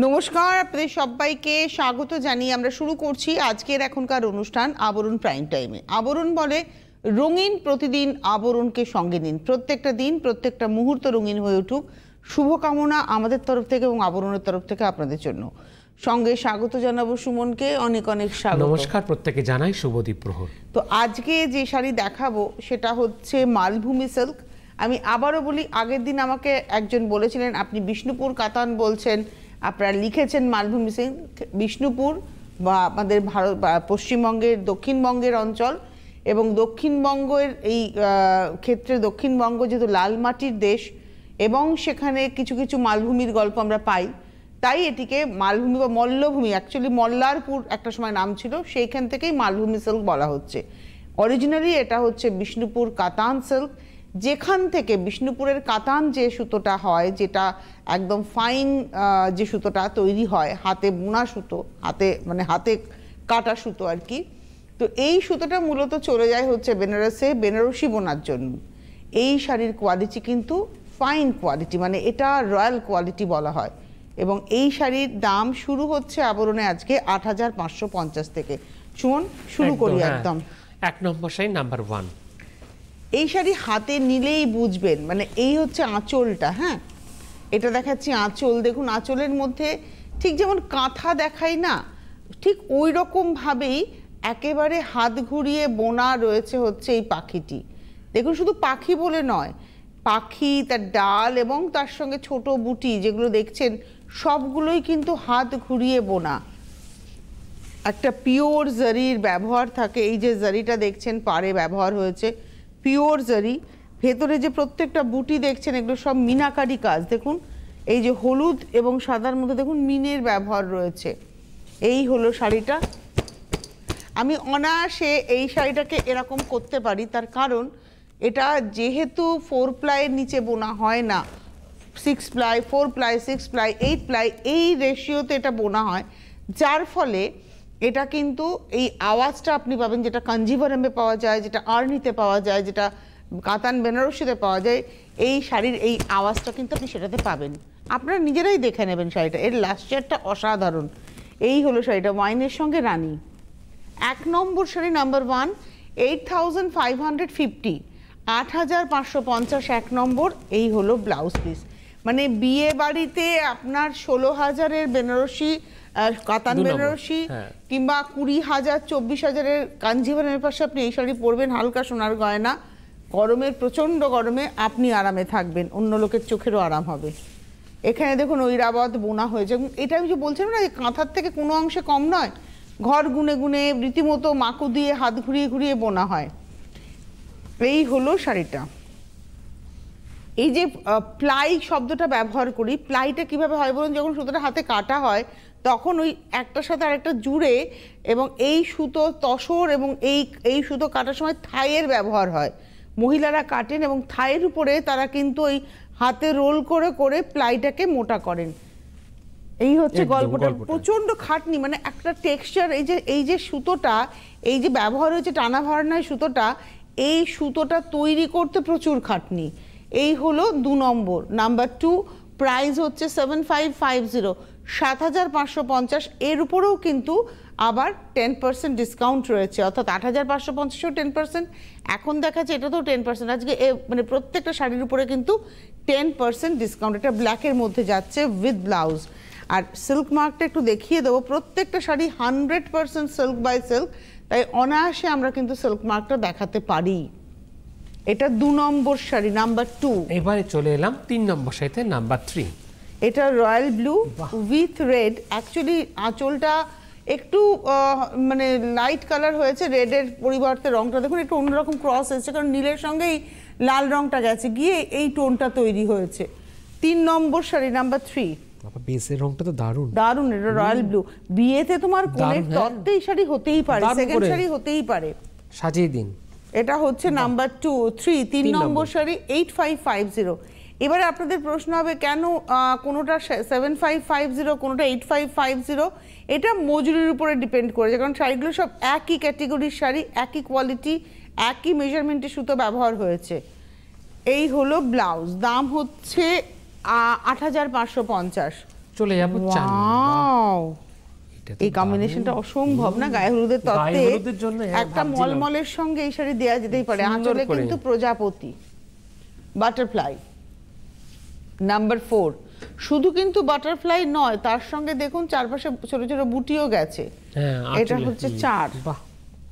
নমস্কার, আপনাদের সবাইকে স্বাগত জানিয়ে আমরা শুরু করছি আজকের এখনকার অনুষ্ঠান আবরণ প্রাইম টাইমে। আবরণ বলে রঙিন প্রতিদিন আবরণকে সঙ্গে নিন, প্রত্যেকটা দিন প্রত্যেকটা মুহূর্ত রঙিন হয়ে উঠুক, শুভকামনা আমাদের তরফ থেকে এবং আবরণের তরফ থেকে আপনাদের জন্য। সঙ্গে স্বাগত জানাবো সুমনকে, অনেক অনেক স্বাগত। নমস্কার, প্রত্যেকে জানাই শুভদীপ প্রহর। তো আজকে যে শাড়ি দেখাবো সেটা হচ্ছে মালভূমি সিল্ক। আমি আবারও বলি, আগের দিন আমাকে একজন বলেছিলেন আপনি বিষ্ণুপুর কাতান বলছেন, আপনারা লিখেছেন মালভূমি সিল্ক। বিষ্ণুপুর বা আমাদের ভারত পশ্চিমবঙ্গের দক্ষিণবঙ্গের অঞ্চল, এবং দক্ষিণবঙ্গের এই ক্ষেত্রে দক্ষিণবঙ্গ যেহেতু লাল মাটির দেশ এবং সেখানে কিছু কিছু মালভূমির গল্প আমরা পাই, তাই এটিকে মালভূমি বা মল্লভূমি, অ্যাকচুয়ালি মল্লারপুর একটা সময় নাম ছিল, সেইখান থেকেই মালভূমি সিল্ক বলা হচ্ছে। অরিজিনালি এটা হচ্ছে বিষ্ণুপুর কাতান সিল্ক, যেখান থেকে বিষ্ণুপুরের কাতান যে সুতোটা হয়, যেটা একদম ফাইন যে সুতোটা তৈরি হয়, হাতে বোনা সুতো, হাতে কাটা সুতো আর কি। তো এই সুতোটা মূলত চলে যায় হচ্ছে বেনারসে বেনারসি বোনার জন্য। এই শাড়ির কোয়ালিটি কিন্তু ফাইন কোয়ালিটি, মানে এটা রয়্যাল কোয়ালিটি বলা হয়। এবং এই শাড়ির দাম শুরু হচ্ছে আবরণে আজকে ৮৫৫০ থেকে। সুমন, শুরু করি একদম। এক নম্বর শাড়ি নাম্বার 1। এই শাড়ি হাতে নিলেই বুঝবেন, মানে এই হচ্ছে আঁচলটা। হ্যাঁ, এটা দেখাচ্ছি আঁচল। দেখুন আঁচলের মধ্যে ঠিক যেমন কাঁথা দেখাই না, ঠিক ওই রকমভাবেই একেবারে হাত ঘুরিয়ে বোনা রয়েছে হচ্ছে এই পাখিটি। দেখুন, শুধু পাখি বলে নয়, পাখি, তার ডাল এবং তার সঙ্গে ছোট বুটি যেগুলো দেখছেন, সবগুলোই কিন্তু হাত ঘুরিয়ে বোনা। একটা পিওর জারির ব্যবহার থাকে। এই যে জারিটা দেখছেন পাড়ে ব্যবহার হয়েছে পিওর জারি। ভেতরে যে প্রত্যেকটা বুটি দেখছেন, এগুলো সব মিনাকারি কাজ। দেখুন এই যে হলুদ এবং সাদার মধ্যে দেখুন মিনের ব্যবহার রয়েছে। এই হলো শাড়িটা। আমি অনায়াসে এই শাড়িটাকে এরকম করতে পারি, তার কারণ এটা যেহেতু 4 প্লাইয়ের নিচে বোনা হয় না, 6 প্লাই, 4 প্লাই, 6 প্লাই, 8 প্লাই, এই রেশিওতে এটা বোনা হয়, যার ফলে এটা কিন্তু এই আওয়াজটা আপনি পাবেন, যেটা কাঞ্জিভারামে পাওয়া যায়, যেটা আর্নিতে পাওয়া যায়, যেটা কাতান বেনারসিতে পাওয়া যায়, এই শাড়ির এই আওয়াজটা কিন্তু আপনি সেটাতে পাবেন। আপনারা নিজেরাই দেখে নেবেন শাড়িটা, এর লাস্টারটা অসাধারণ। এই হলো শাড়িটা, ওয়াইনের সঙ্গে রানী। 1 নম্বর শাড়ি নাম্বার 1, 8550, 8550 1 নম্বর। এই হলো ব্লাউজ পিস। মানে বিয়ে বাড়িতে আপনার 16,000-এর বেনারসি কাতান বেনারসি কিংবা 20,000 24,000-এর কাঞ্জিভারামের পাশে আপনি এই শাড়ি পরবেন, হালকা সোনার গয়না। গরমের, প্রচণ্ড গরমে আপনি আরামে থাকবেন, অন্য লোকের চোখেরও আরাম হবে। এখানে দেখুন ঐরাবত বোনা হয়েছে। এটা আমি যে বলছিলাম না, কাঁথার থেকে কোনো অংশে কম নয়, ঘর গুনে গুনে রীতিমতো মাকু দিয়ে হাত ঘুরিয়ে ঘুরিয়ে বোনা হয়। এই হলো শাড়িটা। এই যে প্লাই শব্দটা ব্যবহার করি, প্লাইটা কিভাবে হয় বলুন? যখন সুতোটা হাতে কাটা হয় তখন ওই একটার সাথে আরেকটা জুড়ে, এবং এই সুতো তসর, এবং এই সুতো কাটার সময় থাইয়ের ব্যবহার হয়। মহিলারা কাটেন এবং থাইয়ের উপরে তারা কিন্তু ওই হাতে রোল করে করে প্লাইটাকে মোটা করেন। এই হচ্ছে গল্পটা। প্রচণ্ড খাটনি, মানে একটা টেক্সচার। এই যে সুতোটা, এই যে ব্যবহার হয়েছে টানা ভাড়ানায় সুতোটা, এই সুতোটা তৈরি করতে প্রচুর খাটনি। এই হলো 2 নম্বর। নাম্বার 2, প্রাইস হচ্ছে 7550, 7550। এর উপরেও কিন্তু আবার 10% ডিসকাউন্ট রয়েছে, অর্থাৎ 8550-এও 10%, এখন দেখাচ্ছে এটাতেও 10%। আজকে মানে প্রত্যেকটা শাড়ির উপরে কিন্তু 10% ডিসকাউন্ট। এটা ব্ল্যাকের মধ্যে যাচ্ছে উইথ ব্লাউজ। আর সিল্ক মার্কটা একটু দেখিয়ে দেবো। প্রত্যেকটা শাড়ি 100% সিল্ক বাই সিল্ক, তাই অনায়াসে আমরা কিন্তু সিল্ক মার্কটা দেখাতে পারি। এটা 2 নম্বর শাড়ি নাম্বার 2। এবারে চলে এলাম 3 নম্বর শাড়িতে নাম্বার 3। এটা royal blue with red. Actually আঁচলটা একটু মানে লাইট কালার হয়েছে, রেডের পরিবর্তে রংটা দেখুন একটু অন্যরকম ক্রস এসেছে, কারণ নীলের সঙ্গেই লাল রংটা গেছে গিয়ে এই টোনটা তৈরি হয়েছে। 3 নম্বর শাড়ি নাম্বার 3। বেসের রংটা তো দারুণ দারুণ। এটা রয়্যাল ব্লু। বিয়েতে তোমার কোনের তত্ত্বেই শাড়ি হতেই পারে, সেকেন্ড শাড়ি হতেই পারে, সাজিয়ে দিন। এটা হচ্ছে নাম্বার 3 নম্বর শাড়ি 8550। এবারে আপনাদের প্রশ্ন হবে কেন কোনোটা 7550 কোনোটা 8550? এটা মজুরির উপরে ডিপেন্ড করেছে, কারণ শাড়িগুলো সব একই ক্যাটেগরির শাড়ি, একই কোয়ালিটি, একই মেজারমেন্টের সুতো ব্যবহার হয়েছে। এই হলো ব্লাউজ। দাম হচ্ছে 8550। চলে যাব 4 ওয়াও, এই কম্বিনেশনটা অসম্ভব না গায়ে হলুদের তত্ত্বে। গায়ে হলুদের জন্য একটা মলমলের সঙ্গে এই শাড়ি দেয়া যেতেই পারে। আঁচলে কিন্তু প্রজাপতি, বাটারফ্লাই। নাম্বার 4, শুধু কিন্তু বাটারফ্লাই নয়, তার সঙ্গে দেখুন চারপাশে ছোট ছোট বুটিও গেছে। এটা হচ্ছে 4।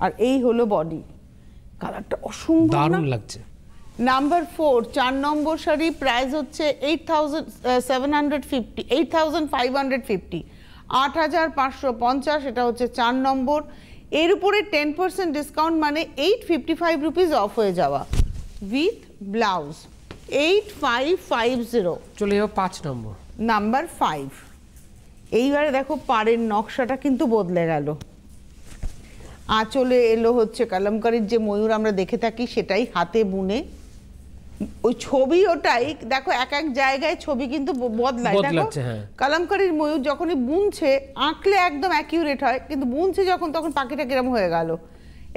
আর এই হলো বডি। কালারটা অসম্ভব দারুণ লাগছে। নাম্বার 4, 4 নম্বর শাড়ি, প্রাইস হচ্ছে 8,750, 8,550, 8,550। এটা হচ্ছে 4 নম্বর। এর উপরে 10% ডিসকাউন্ট, মানে 855 রুপিস অফ হয়ে যাওয়া, উইথ ব্লাউজ 8550। চলে যাবো 5 নম্বর। নাম্বার 5, এইবারে দেখো পাড়ের নকশাটা কিন্তু বদলে গেল। আঁচলে এলো হচ্ছে কালামকারীর যে ময়ূর আমরা দেখে থাকি, সেটাই হাতে বুনে। ওই ছবি ওটাই দেখো, এক এক জায়গায় ছবি কিন্তু বদলায়। দেখো কালামকারীর ময়ূর যখনই বুনছে, আঁকলে একদম অ্যাকিউরেট হয়, কিন্তু বুনছে যখন, তখন পাখিটা কিরম হয়ে গেল।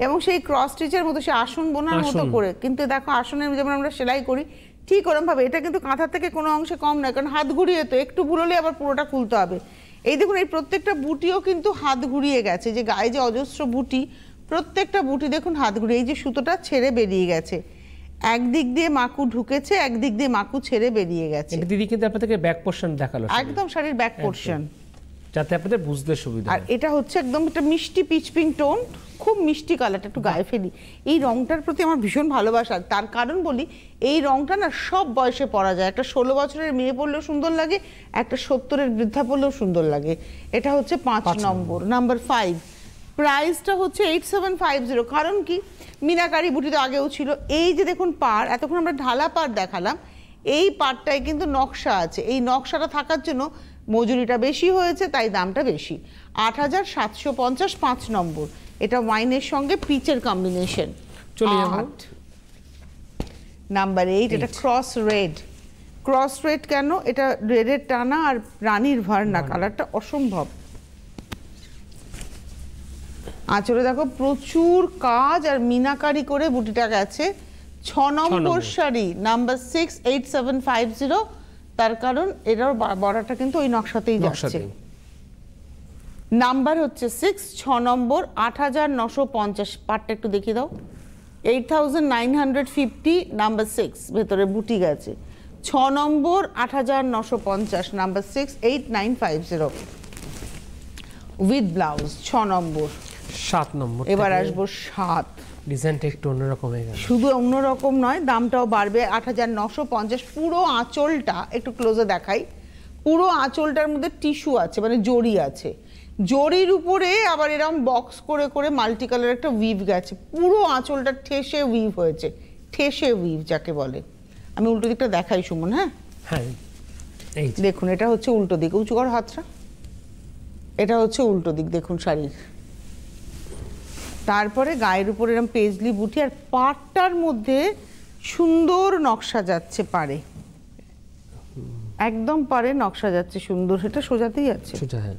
এবং সেই ক্রস স্টিচের মতো, সে আসন বোনার মতো করে, কিন্তু দেখো আসনের যেমন আমরা সেলাই করি ঠিক ওরকম ভাবে। এটা কিন্তু কাঁথার থেকে কোনো অংশে কম নয়, কারণ হাত ঘুরিয়ে তো একটু ভুল হলে আবার পুরোটা খুলতে হবে। এই দেখুন, এই প্রত্যেকটা বুটিও কিন্তু হাত ঘুরিয়ে গেছে। যে গায়ে যে অজস্র বুটি, প্রত্যেকটা বুটি দেখুন হাত ঘুরিয়ে, এই যে সুতোটা ছেড়ে বেরিয়ে গেছে, একদিক দিয়ে মাকু ঢুকেছে, একদিক দিয়ে মাকু ছেড়ে বেরিয়ে গেছে। এটা দিদি কিন্তু আপনাদেরকে ব্যাক পোরশন দেখালো, একদম শাড়ির ব্যাক পোরশন, যাতে আপনাদের বুঝতে সুবিধা হয়। আর এটা হচ্ছে একদম একটা মিষ্টি পিচ পিঙ্ক টোন, খুব মিষ্টি কালারটা। একটু গায়ে ফেলি, এই রংটার প্রতি আমার ভীষণ ভালোবাসা। তার কারণ বলি, এই রংটা না সব বয়সে পরা যায়। একটা 16 বছরের মেয়ে পরলেও সুন্দর লাগে, একটা 70-এর বৃদ্ধা পরলেও সুন্দর লাগে। এটা হচ্ছে 5 নম্বর। নাম্বার 5, প্রাইসটা হচ্ছে 8750। কারণ কি, মিনাকারি বুটি তো আগেও ছিল। এই যে দেখুন পাড়, এতক্ষণ আমরা ঢালা পাড় দেখালাম, এই পাড়টায় কিন্তু নকশা আছে। এই নকশাটা থাকার জন্য মজুরিটা বেশি হয়েছে, তাই দামটা বেশি। 8,750, 5 নম্বর। এটা ওয়াইনের সঙ্গে পিচের কম্বিনেশন। চলে যাব নাম্বার 8, এটা ক্রস রেড। ক্রস রেড কেন? এটা রেডের টানা আর রানীর ভার্না, কালারটা অসম্ভব। আঁচলে দেখো প্রচুর কাজ আর মিনাকারি করে বুটিটা গেছে। 6 নম্বর শাড়ি, নাম্বার 6, 8750। তার কারণ এটার বড়াটা কিন্তু ওই নকশাতেই যাচ্ছে। নাম্বার হচ্ছে 6, 6 নম্বর, 8,950। পাটটা একটু দেখিয়ে দাও। 8,950, নাম্বার 6, ভেতরে বুটি গেছে। 6 নম্বর, 8,950, নাম্বার 6, 8,950 উইথ ব্লাউজ। 6 নম্বর। 7 নম্বর। এবার আসবো 7। ডিজাইনটা একটু অন্যরকম হয়ে গেল। শুধু অন্যরকম নয়, দামটাও বাড়বে। 8,950। পুরো আঁচলটা একটু ক্লোজে দেখাই। পুরো আঁচলটার মধ্যে টিস্যু আছে, মানে জড়ি আছে। জড়ির উপরে আবার এরকম বক্স করে করে মাল্টি কালার একটা উইভ গেছে। পুরো আঁচলটা ঠেসে উইভ হয়েছে, ঠেসে উইভ যাকে বলে। আমি উল্টো দিকটা দেখাই সুমন। হ্যাঁ হ্যাঁ, এই দেখুন, এটা হচ্ছে উল্টো দিক। উঁচু কর হাতটা। এটা হচ্ছে উল্টো দিক, দেখুন শাড়ির। তারপরে গায়ের উপর এরকম পেজলি বুটি, আর পাটটার মধ্যে সুন্দর নকশা যাচ্ছে পাড়ে, একদম পাড়ে নকশা যাচ্ছে সুন্দর। এটা সোজাতেই আছে, সোজা। হ্যাঁ,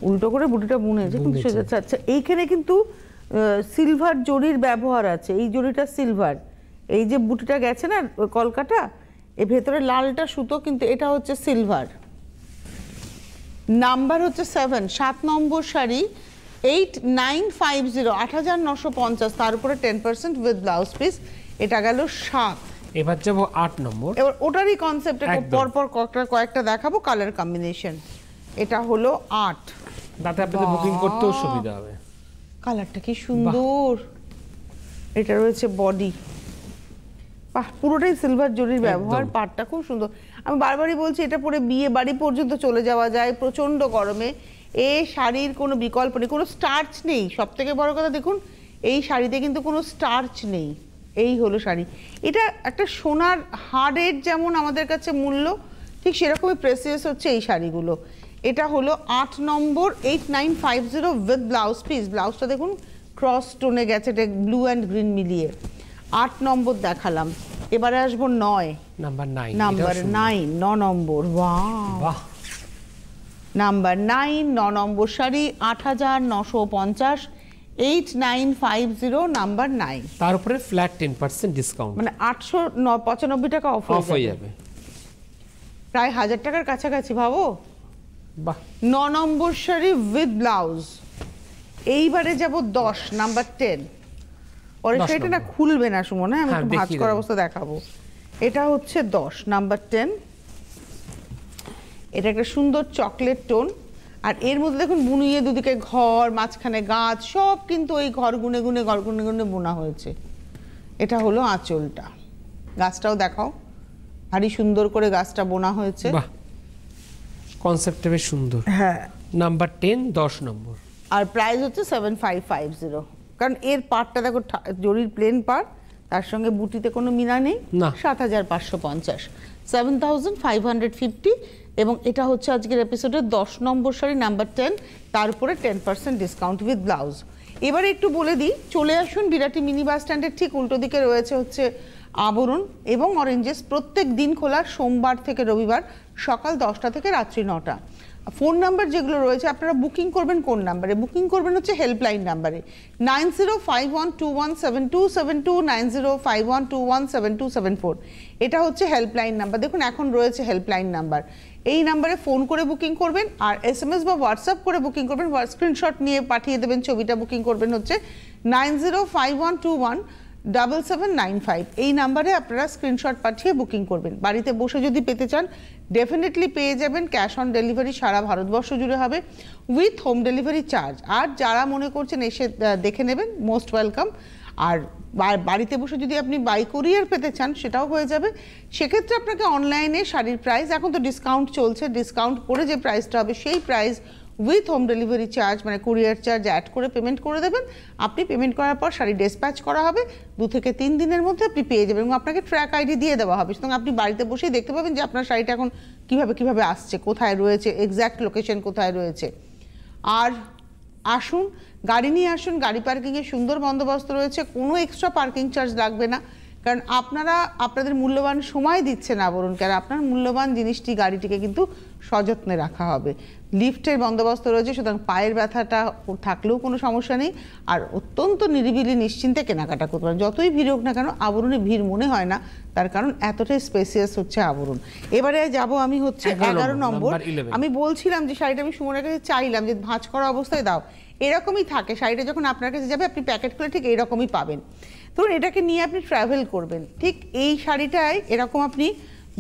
উল্টো করে বুটিটা বুনেছে কিন্তু সোজা যাচ্ছে। আচ্ছা, এইখানে কিন্তু সিলভার জরির ব্যবহার আছে। এই জরিটা সিলভার। এই যে বুটিটা গেছে না কলকাটা, এর ভেতরে লালটা সুতো, কিন্তু এটা হচ্ছে সিলভার। নাম্বার হচ্ছে 7, 7 নম্বর শাড়ি, 8,950, 8,950। তার উপরে 10% উইথ ব্লাউজ পিস। এটা গেল 7। এবার যাব 8 নম্বর। এবার ওটারই কনসেপ্ট, পরপর কয়েকটা দেখাবো কালার কম্বিনেশন। এটা হলো 8। তাতে আপনাদের বুকিং করতেও সুবিধা হবে। কালারটা কি সুন্দর। এটা রয়েছে বডি, পুরোটাই সিলভার জরির ব্যবহার। পাটটা খুব সুন্দর। আমি বারবারই বলছি, এটা পরে বিয়ে বাড়ি পর্যন্ত চলে যাওয়া যায় প্রচন্ড গরমে। এই শাড়ির কোনো বিকল্প নেই, কোনো স্টার্চ নেই। সব থেকে বড় কথা দেখুন, এই শাড়িতে কিন্তু কোনো স্টার্চ নেই। এই হলো শাড়ি। এটা একটা সোনার হারের যেমন আমাদের কাছে মূল্য, ঠিক সেরকমই প্রেসিয়াস হচ্ছে এই শাড়িগুলো। এটা হলো 8 নম্বর, 8,950 উইথ ব্লাউজ পিস। ব্লাউজটা দেখুন ক্রস টোনে গেছে, এটা ব্লু অ্যান্ড গ্রিন মিলিয়ে। 8 নম্বর দেখালাম। এবারে আসবো 9, নাম্বার 9। নাম্বার 9, 9 নম্বর। বাহ, নাম্বার 9, 9 নম্বর শাড়ি, 8,950, 8,950, নাম্বার 9। তার উপরে ফ্ল্যাট 10% ডিসকাউন্ট, মানে 895 টাকা অফ হয়ে যাবে। প্রায় 1000 টাকার কাছাকাছি, ভাবো। বাহ 9 নম্বর শাড়ি উইথ ব্লাউজ। এইবারে যাব 10 নাম্বার 10। ওরে সেটা না খুলবে না সুমন, আমি একটু ভাঁজ করা অবস্থা দেখাবো। এটা হচ্ছে 10 নাম্বার 10। এটা একটা সুন্দর চকলেট টোন, আর এর মধ্যে দেখুন বুনিয়ে দুদিকে ঘর, মাঝখানে গাছ, সব কিন্তু ওই ঘর গুনে গুনে বোনা হয়েছে। এটা হলো আঁচলটা, গাছটাও দেখাও, ভারী সুন্দর করে গাছটা বোনা হয়েছে। বাহ, কনসেপ্টটা বেশ সুন্দর। হ্যাঁ, নাম্বার 10 10 নম্বর। আর প্রাইস হচ্ছে 7550। কারণ এর পার্টটা দেখো জরির প্লেন পার্ট, তার সঙ্গে বুটিতে কোনো মিনা নেই। 7550, 7550। এবং এটা হচ্ছে আজকের এপিসোডের 10 নম্বর শাড়ি নাম্বার 10, তার উপরে 10% ডিসকাউন্ট উইথ ব্লাউজ। এবারে একটু বলে দিই, চলে আসুন বিরাটি মিনি বাস স্ট্যান্ডের ঠিক উল্টো দিকে রয়েছে হচ্ছে আবরণ এবং অরেঞ্জেস। প্রত্যেক দিন খোলা, সোমবার থেকে রবিবার সকাল 10টা থেকে রাত্রি 9টা। ফোন নাম্বার যেগুলো রয়েছে আপনারা বুকিং করবেন কোন নাম্বারে? বুকিং করবেন হচ্ছে হেল্পলাইন নাম্বারে 9051217272, 9051217274। এটা হচ্ছে হেল্পলাইন নাম্বার। দেখুন এখন রয়েছে হেল্পলাইন নাম্বার, এই নাম্বারে ফোন করে বুকিং করবেন, আর SMS বা হোয়াটসঅ্যাপ করে বুকিং করবেন। স্ক্রিনশট নিয়ে পাঠিয়ে দেবেন, ছবিটা বুকিং করবেন হচ্ছে 9051217795। এই নাম্বারে আপনারা স্ক্রিনশট পাঠিয়ে বুকিং করবেন। বাড়িতে বসে যদি পেতে চান ডেফিনেটলি পেয়ে যাবেন। ক্যাশ অন ডেলিভারি সারা ভারতবর্ষ জুড়ে হবে উইথ হোম ডেলিভারি চার্জ। আর যারা মনে করছেন এসে দেখে নেবেন, মোস্ট ওয়েলকাম। আর বাড়িতে বসে যদি আপনি বাই কুরিয়ার পেতে চান সেটাও হয়ে যাবে। সেক্ষেত্রে আপনাকে অনলাইনে শাড়ির প্রাইস, এখন তো ডিসকাউন্ট চলছে, ডিসকাউন্ট করে যে প্রাইসটা হবে সেই price with home delivery charge মানে কুরিয়ার চার্জ অ্যাড করে পেমেন্ট করে দেবেন। আপনি পেমেন্ট করার পর শাড়ি ডিসপ্যাচ করা হবে, 2 থেকে 3 দিনের মধ্যে আপনি পেয়ে যাবেন এবং আপনাকে ট্র্যাক আইডি দিয়ে দেওয়া হবে। সুতরাং আপনি বাড়িতে বসেই দেখতে পাবেন যে আপনার শাড়িটা এখন কিভাবে আসছে, কোথায় রয়েছে, এক্স্যাক্ট লোকেশন কোথায় রয়েছে। আর আসুন, গাড়ি নিয়ে আসুন, গাড়ি পার্কিংয়ের সুন্দর বন্দোবস্ত রয়েছে, কোনো এক্সট্রা পার্কিং চার্জ লাগবে না। কারণ আপনারা আপনাদের মূল্যবান সময় দিচ্ছেন আবরণকে, আর আপনার মূল্যবান জিনিসটি, গাড়িটিকে কিন্তু সযত্নে রাখা হবে। লিফটের বন্দোবস্ত রয়েছে, সুতরাং পায়ের ব্যথাটা থাকলেও কোনো সমস্যা নেই। আর অত্যন্ত নিরিবিলি নিশ্চিন্তে কেনাকাটা করতে পারেন। যতই ভিড় হোক না কেন, আবরণে ভিড় মনে হয় না, তার কারণ এতটাই স্পেসিয়াস হচ্ছে আবরণ। এবারে যাব আমি হচ্ছে 11 নম্বর। আমি বলছিলাম যে শাড়িটা আমি সুমনের কাছে চাইলাম যে ভাঁজ করা অবস্থায় দাও, এরকমই থাকে শাড়িটা। যখন আপনার কাছে যাবে আপনি প্যাকেট করে ঠিক এইরকমই পাবেন। ধরুন এটাকে নিয়ে আপনি ট্রাভেল করবেন, ঠিক এই শাড়িটায় এরকম আপনি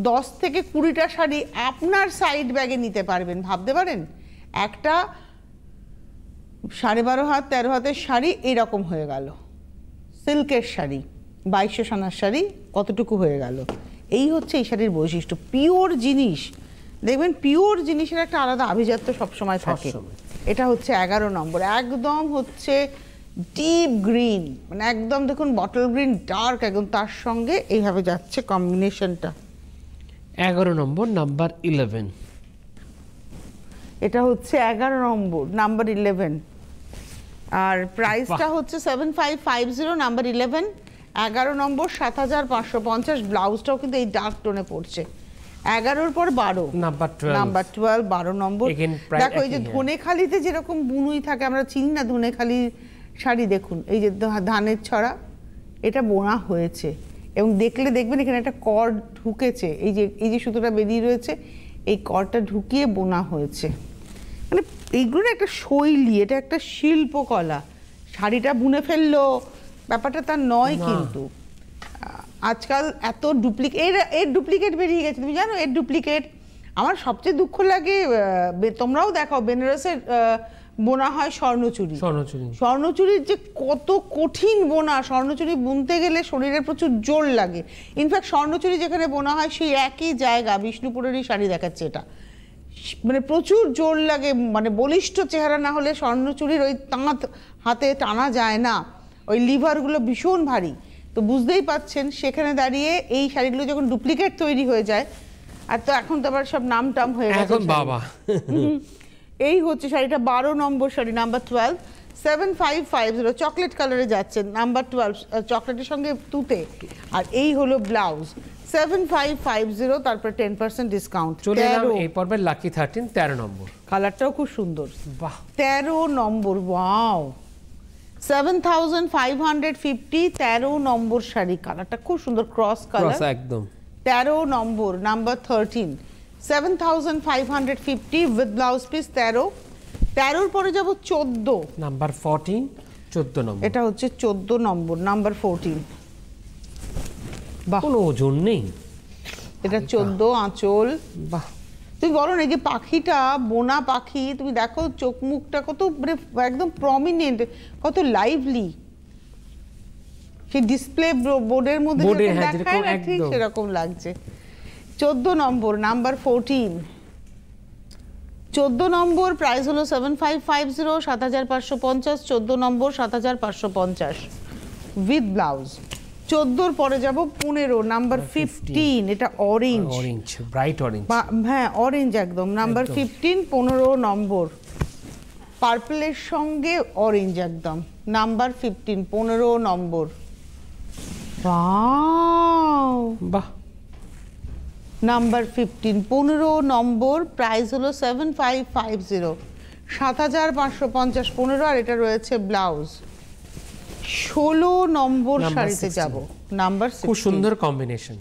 10 থেকে 20টা শাড়ি আপনার সাইড ব্যাগে নিতে পারবেন। ভাবতে পারেন একটা 12.5 হাত 13 হাতের শাড়ি এরকম হয়ে গেল, সিল্কের শাড়ি 2200 সোনার শাড়ি কতটুকু হয়ে গেল। এই হচ্ছে এই শাড়ির বৈশিষ্ট্য। পিওর জিনিস, দেখবেন পিওর জিনিসের একটা আলাদা আভিজাত্য সবসময় থাকে। এটা হচ্ছে 11 নম্বর, একদম হচ্ছে ডিপ গ্রিন, মানে একদম দেখুন বটল গ্রিন ডার্ক একদম, তার সঙ্গে এইভাবে যাচ্ছে কম্বিনেশনটা। 11 নম্বর নাম্বার 11। এটা হচ্ছে 11 নম্বর নাম্বার 11, আর প্রাইসটা হচ্ছে 7550 নাম্বার 11। 11 নম্বর 7550। ব্লাউজটাও কিন্তু এই ডার্ক টোনে পড়ছে। 11-র পর 12 নাম্বার 12 12 নম্বর। দেখো এই যে ধনেখালিতে যেরকম বুনুই থাকে, আমরা চিনি না ধনেখালি শাড়ি, দেখুন এই যে ধানের ছড়া, এটা বোনা হয়েছে এবং দেখলে দেখবেন এখানে একটা কর্ড ঢুকেছে, এই যে সুতোটা বেরিয়ে রয়েছে, এই কর্ডটা ঢুকিয়ে বোনা হয়েছে। মানে এইগুলো একটা শৈলী, এটা একটা শিল্পকলা। শাড়িটা বুনে ফেললো ব্যাপারটা তার নয়, কিন্তু আজকাল এত এর ডুপ্লিকেট বেরিয়ে গেছে, তুমি জানো এর ডুপ্লিকেট। আমার সবচেয়ে দুঃখ লাগে, তোমরাও দেখাও, বেনারসের বোনা হয় স্বর্ণচুরি। স্বর্ণচুরির যে কত কঠিন বোনা, স্বর্ণচুরি বুনতে গেলে শরীরে প্রচুর জোর লাগে। ইনফ্যাক্ট স্বর্ণচুরি যেখানে বোনা হয় সেই একই জায়গা, বিষ্ণুপুরেরই শাড়ি দেখাচ্ছে এটা, মানে প্রচুর জোর লাগে, মানে বলিষ্ঠ চেহারা না হলে স্বর্ণচুরির ওই তাঁত হাতে টানা যায় না, ওই লিভারগুলো ভীষণ ভারী। তো বুঝতেই পাচ্ছেন সেখানে দাঁড়িয়ে এই শাড়িগুলো যখন ডুপ্লিকেট তৈরি হয়ে যায়, আর তো এখন তো আবার সব নাম টাম হয়ে গেছে বাবা। এই হচ্ছে শাড়িটা 12 নম্বর শাড়ি নাম্বার 12, 7550 চকলেট কালারে যাচ্ছে, নাম্বার 12 চকলেটের সঙ্গে তুতে। আর এই হলো ব্লাউজ 7550, তারপর 10% ডিসকাউন্ট। চলে এলাম এই পর্বের লাকি 13 13 নম্বর। কালারটাও খুব সুন্দর, বাহ। 13 নম্বর, ওয়াও, 7550, 13 নম্বর শাড়ি। কালারটা খুব সুন্দর, ক্রস কালার একদম। 13 নম্বর নাম্বার 13, 7,550 উইথ ব্লাউজ পিস। 13 পরে যাব 14 নাম্বার 14, 14 নম্বর। এটা হচ্ছে 14 নম্বর, নাম্বার 14। বাহ, কোনো ওজন নেই। এটা 14 আঁচল। বাহ, তুমি বলো না, যে পাখিটা বোনা পাখি, তুমি দেখো চোখ মুখটা কত একদম প্রমিনেন্ট, কত লাইভলি, সেই ডিসপ্লে বোর্ডের মধ্যে দেখায় না ঠিক সেরকম লাগছে। 14 নম্বর, নাম্বার 14। 14 নম্বর প্রাইস হলো 7550, 7550। 14 নম্বর 7550 উইথ ব্লাউজ। 14 পরে যাব 15, নাম্বার 15। এটা অরেঞ্জ, ব্রাইট অরেঞ্জ। হ্যাঁ অরেঞ্জ একদম। নাম্বার 15, 15 নম্বর, পার্পলের সঙ্গে অরেঞ্জ একদম। নাম্বার 15, 15 নম্বর। বাহ। নাম্বার 15, 15 নম্বর, প্রাইস হলো 7550, 7550, 15। আর এটা রয়েছে ব্লাউজ। 16 নম্বর শাড়িতে যাব, নাম্বার 16। খুব সুন্দর কম্বিনেশন।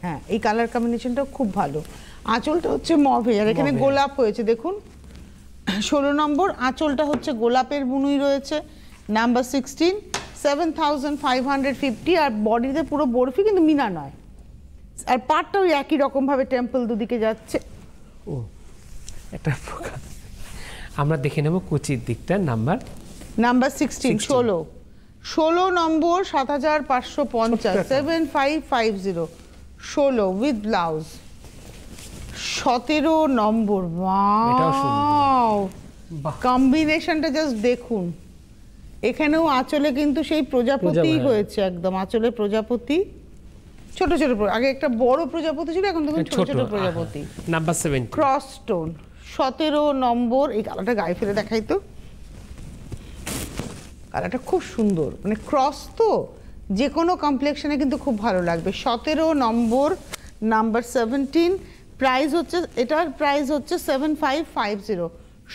হ্যাঁ, এই কালার কম্বিনেশনটা খুব ভালো। আঁচলটা হচ্ছে মভে, আর এখানে গোলাপ হয়েছে দেখুন। 16 নম্বর, আঁচলটা হচ্ছে গোলাপের বুনুই রয়েছে। নাম্বার 16, 7550। আর বডিতে পুরো বরফি, কিন্তু মিনা নয়। আর পাটটাও একই রকম ভাবে টেম্পল দুদিকে যাচ্ছে। ও, এটা আমরা দেখে নেব কুচির দিকটা। Number 16, 16 number, 7550, 7550, 16 with blouse. 17 number, wow, কম্বিনেশনটা জাস্ট দেখুন। এখানেও আঁচলে কিন্তু সেই প্রজাপতি হয়েছে একদম, আঁচলে প্রজাপতি, ছোট ছোট। আগে একটা বড় প্রজাপতি ছিল, এখন দেখুন ছোট ছোট প্রজাপতি। Number 7, cross stone. 17 নম্বর, এই কালারটা গায়ে ফেলে দেখাই তো। কালারটা খুব সুন্দর, মানে ক্রস তো যে কোনো কমপ্লেক্সনে কিন্তু খুব ভালো লাগবে। 17 নম্বর, নাম্বার 17। প্রাইস হচ্ছে, এটার প্রাইস হচ্ছে 7550।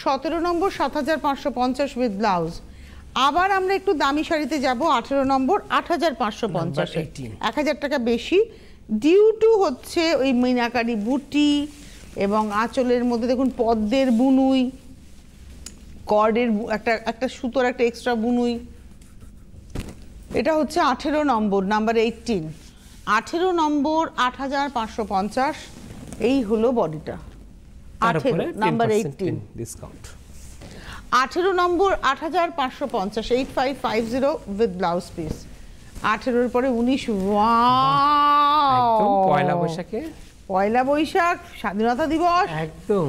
17 নম্বর 7550 উইথ ব্লাউজ। আবার আমরা একটু দামি শাড়িতে যাব। 18 নম্বর 8550, 1000 টাকা বেশি, ডিউ টু হচ্ছে ওই মিনাকারি বুটি এবং আঁচলের মধ্যে দেখুন পদ্মের বুনুই, কর্ডের একটা সুতোর একটা এক্সট্রা বুনুই। এটা হচ্ছে 18 নম্বর, নাম্বার 18। 18 নম্বর 8550, এই হলো বডিটা। 18 number 18 discount. 18 number 8550, 8550 with blouse piece. 18 এর পরে 19, ওয়াও, একদম পয়লা বৈশাখে, পয়লা বৈশাখ, স্বাধীনতা দিবস একদম।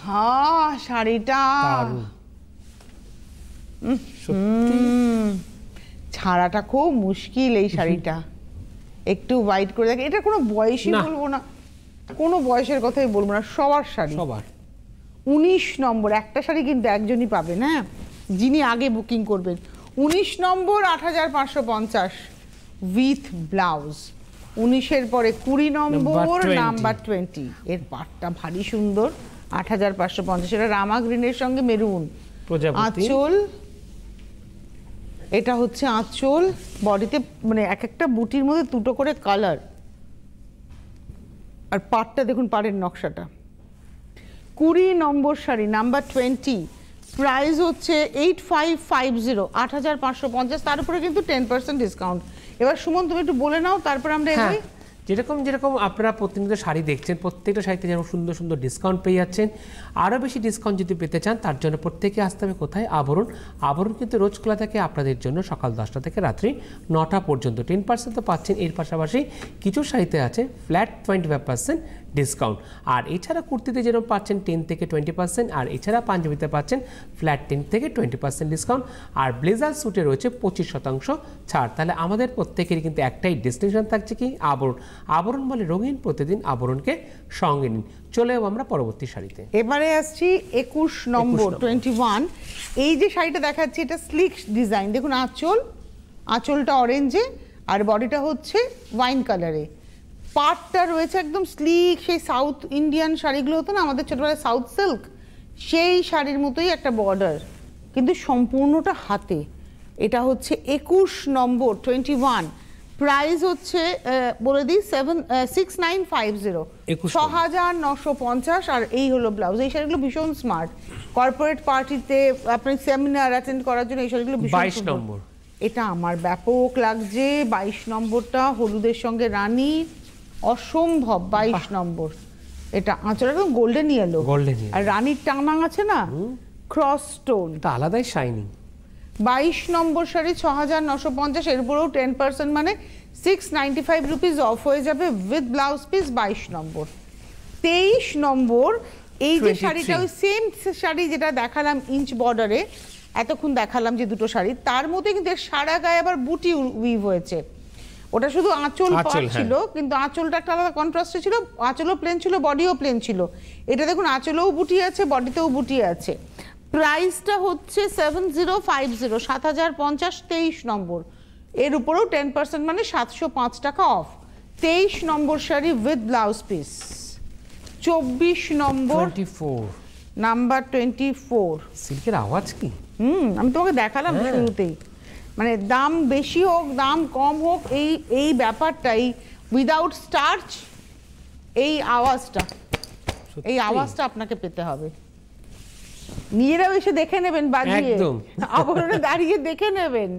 হ্যাঁ, শাড়িটা ছাড়াটা খুব মুশকিল এই শাড়িটা। একটু হোয়াইট করে দেখ, এটা কোনো বয়সই বলবো না, কোনো বয়সের কথাই বলবো না, সবার শাড়ি। সবার। 19 নম্বর, একটা শাড়ি কিন্তু একজনই পাবেন, হ্যাঁ, যিনি আগে বুকিং করবেন। 19 নম্বর 8550 উইথ ব্লাউজ। 19-এর পরে 20 নম্বর, নাম্বার 20। এর পাটটা ভারী সুন্দর, 8550। এটা রামা গ্রিনের সঙ্গে মেরুন। আঁচল, এটা হচ্ছে আঁচল, বডিতে মানে এক একটা বুটির মধ্যে দুটো করে কালার। আর পাটটা দেখুন, পাড়ের নকশাটা। 20 নম্বর শাড়ি, নাম্বার 20। প্রাইস হচ্ছে 8550, 8550। তার উপরে কিন্তু 10% ডিসকাউন্ট। এবার সুমন, তুমি একটু বলে নাও, তারপর আমরা এগোই। যেরকম আপনারা প্রতিনিয়ত শাড়ি দেখছেন, প্রত্যেকটা শাড়িতে যেরকম সুন্দর সুন্দর ডিসকাউন্ট পেয়ে যাচ্ছেন। আরও বেশি ডিসকাউন্ট যদি পেতে চান, তার জন্য প্রত্যেকে আসতে হবে কোথায়? আবরণ। আবরণ কিন্তু রোজ খোলা থাকে আপনাদের জন্য সকাল 10টা থেকে রাত্রি 9টা পর্যন্ত। 10% তো পাচ্ছেন, এর পাশাপাশি কিছু শাড়িতে আছে ফ্ল্যাট 25% ডিসকাউন্ট। আর এছাড়া কুর্তিতে যেরকম পাচ্ছেন 10 থেকে 20%, আর এছাড়া পাঞ্জাবিতে পাচ্ছেন ফ্ল্যাট 10 থেকে 20% ডিসকাউন্ট। আর ব্লেজার স্যুটে রয়েছে 25% ছাড়। তাহলে আমাদের প্রত্যেকেরই কিন্তু একটাই ডেস্টিনেশন থাকছে কি? আবরণ। আবরণ বলে রঙিন প্রতিদিন, আবরণকে সঙ্গে নিন। চলে যাবো আমরা পরবর্তী শাড়িতে। এবারে আসছি 21 নম্বর, 21। এই যে শাড়িটা দেখাচ্ছি, এটা স্লিক ডিজাইন। দেখুন আঁচলটা অরেঞ্জে, আর বডিটা হচ্ছে ওয়াইন কালারে। পাটটা রয়েছে একদম স্লিক, সেই সাউথ ইন্ডিয়ান শাড়িগুলো হতো না আমাদের ছোটবেলায়, সাউথ সিল্ক, সেই শাড়ির মতোই একটা বর্ডার, কিন্তু সম্পূর্ণটা হাতে। এটা হচ্ছে 21 নম্বর, 21। প্রাইস হচ্ছে বলে দিই 6950, 6950। আর এই হলো ব্লাউজ। এই শাড়িগুলো ভীষণ স্মার্ট, কর্পোরেট পার্টিতে আপনি সেমিনার অ্যাটেন্ড করার জন্য এই শাড়িগুলো ভীষণ 22 নম্বর। এটা আমার ব্যাপক লাগছে। 22 নম্বরটা হলুদের সঙ্গে রানী, অসম্ভব। 22 নম্বর, এটা আঁচল একদম গোল্ডেন ইয়েলো, আর রানীর টানা আছে না ক্রস স্টোন, এটা আলাদাই শাইনিং। 22 নম্বর শাড়ি 6950, এর উপরেও 10%, মানে 695 রুপিস অফ হয়ে যাবে উইথ ব্লাউজ পিস। 22 নম্বর। 23 নম্বর, এই যে শাড়িটা ওই সেম শাড়ি যেটা দেখালাম ইঞ্চ বর্ডারে, এতক্ষণ দেখালাম যে দুটো শাড়ি, তার মধ্যে কিন্তু সারা গায়ে আবার বুটি উইভ হয়েছে। ওটা শুধু আঁচল ছিল, কিন্তু আঁচলটা একটা আলাদা কন্ট্রাস্টে ছিল, আঁচলও প্লেন ছিল, বডিও প্লেন ছিল। এটা দেখুন আঁচলেও বুটি আছে, বডিতেও বুটি আছে। প্রাইসটা হচ্ছে 7050, 7050, 23 নম্বর। এর উপরেও 10%, মানে 705 টাকা of. 23 number sari with blouse piece. 24 number, number 24। সিল্কের আওয়াজ কি! আমি তোমাকে দেখালাম শুরুতেই, মানে দাম বেশি হোক দাম কম হোক, এই ব্যাপারটাই উইদাউট স্টার্চ, এই আওয়াজটা আপনাকে পেতে হবে। নিজেরাও এসে দেখে নেবেন, বাজিয়ে আবরণে দাঁড়িয়ে দেখে নেবেন।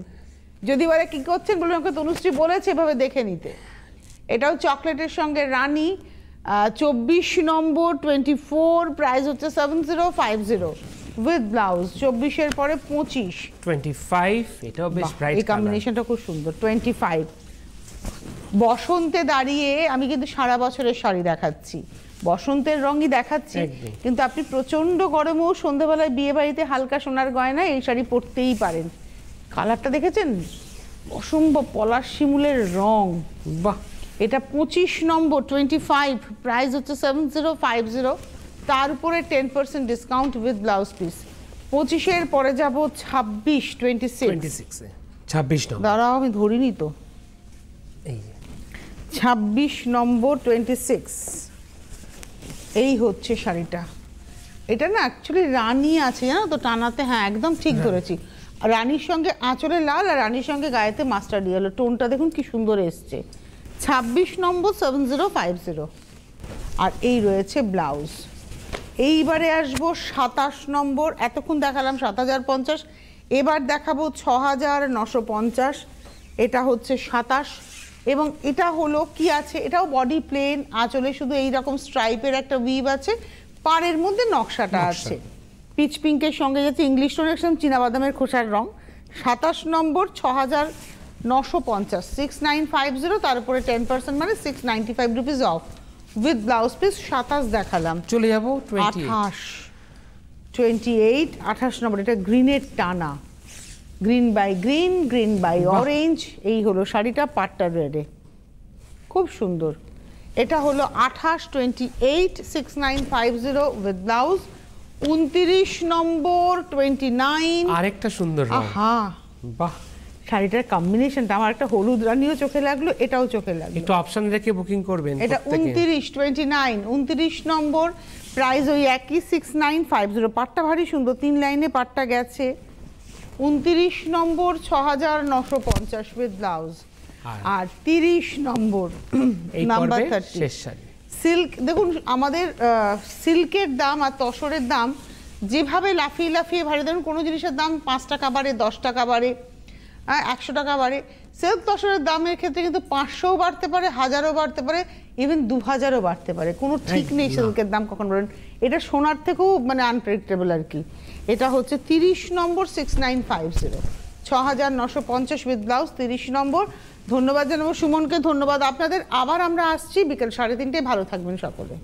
যদি বলে কি করছেন বলুন, আমাকে তনুশ্রী বলেছে এভাবে দেখে নিতে। এটাও চকলেটের সঙ্গে রানী। 24 নম্বর 24, প্রাইস হচ্ছে 7050 উইথ ব্লাউজ। 24-এর পরে 25, এটাও বেশ ব্রাইট, এই কম্বিনেশনটা খুব সুন্দর। 25 বসন্তে দাঁড়িয়ে আমি কিন্তু সারা বছরের শাড়ি দেখাচ্ছি, বসন্তের রঙই দেখাচ্ছি, কিন্তু আপনি প্রচন্ড গরমেও সন্ধ্যাবেলায় বিয়ে বাড়িতে হালকা সোনার গয়না এই শাড়ি পরতেই পারেন। কালারটা দেখেছেন, অসম্ভব পলাশ শিমুলের রং। বাহ! এটা 25 নম্বর 25, প্রাইস হচ্ছে 7050, তার উপরে 10% ডিসকাউন্ট উইথ ব্লাউজ পিস। 25-এর পরে যাব 26 নম্বর। দাঁড়াও আমি ধরিনি তো, 26 নম্বর 26, এই হচ্ছে শাড়িটা। এটা না অ্যাকচুয়ালি রানী আছে জানো তো টানাতে, হ্যাঁ একদম ঠিক ধরেছি। রানীর সঙ্গে আঁচলে লাল, আর রানীর সঙ্গে গায়েতে মাস্টার্ড ইয়েলো, টোনটা দেখুন কি সুন্দর এসছে। 26 নম্বর 7050, আর এই রয়েছে ব্লাউজ। এইবারে আসবো 27 নম্বর। এতক্ষণ দেখালাম 7050, এবার দেখাবো 6950। এটা হচ্ছে 27, এবং এটা হলো কি আছে, এটাও বডি প্লেন, আঁচলে শুধু এইরকম স্ট্রাইপের একটা উইভ আছে, পাড়ের মধ্যে নকশাটা আছে। পিচ পিঙ্কের সঙ্গে যাচ্ছে ইংলিশ টোন, চীনাবাদামের খোসার রং। 27 নম্বর 6950, 6950, তার উপরে 10%, মানে 695 rupees off with blouse piece. 27 দেখালাম, চলে যাবো 28 নম্বর। এটা গ্রিনের টানা, green by green, green by orange. এই হলো শাড়িটা, পাট্টা রেডে, খুব সুন্দর। এটা হলো 28, 6950 উইথ ব্লাউজ। 29 নম্বর 29, আরেকটা সুন্দর রং। বাহ! শাড়িটার কম্বিনেশনটা, আমার একটা হলুদ রানীও চোখে লাগলো, এটাও চোখে লাগলো। একটু অপশন রেখে বুকিং করবেন। এটা 29, নম্বর, প্রাইস ওই একই 6950। পাটটা ভারী সুন্দর, 3 লাইনে পাটটা গেছে। 29 নম্বর 6950 উইথ ব্লাউজ। আর 30 নম্বর, নাম্বার 30, সিল্ক। দেখুন আমাদের সিল্কের দাম আর তসরের দাম যেভাবে লাফিয়ে লাফিয়ে ভারী, দেখুন কোনো জিনিসের দাম 5 টাকা বাড়ে, 10 টাকা বাড়ে, 100 টাকা বাড়ে। সিল্ক তসরের দামের ক্ষেত্রে কিন্তু 500ও বাড়তে পারে, 1000ও বাড়তে পারে, ইভেন 2000ও বাড়তে পারে, কোনো ঠিক নেই সিল্কের দাম কখন বলেন। এটা সোনার থেকেও মানে আনপ্রেডিক্টেবল আর কি। এটা হচ্ছে 30 নম্বর 6950, 6950 উইথ ব্লাউজ। 30 নম্বর। ধন্যবাদ জানাবো সুমনকে, ধন্যবাদ আপনাদের। আবার আমরা আসছি বিকেল 3:30টায়। ভালো থাকবেন সকলে।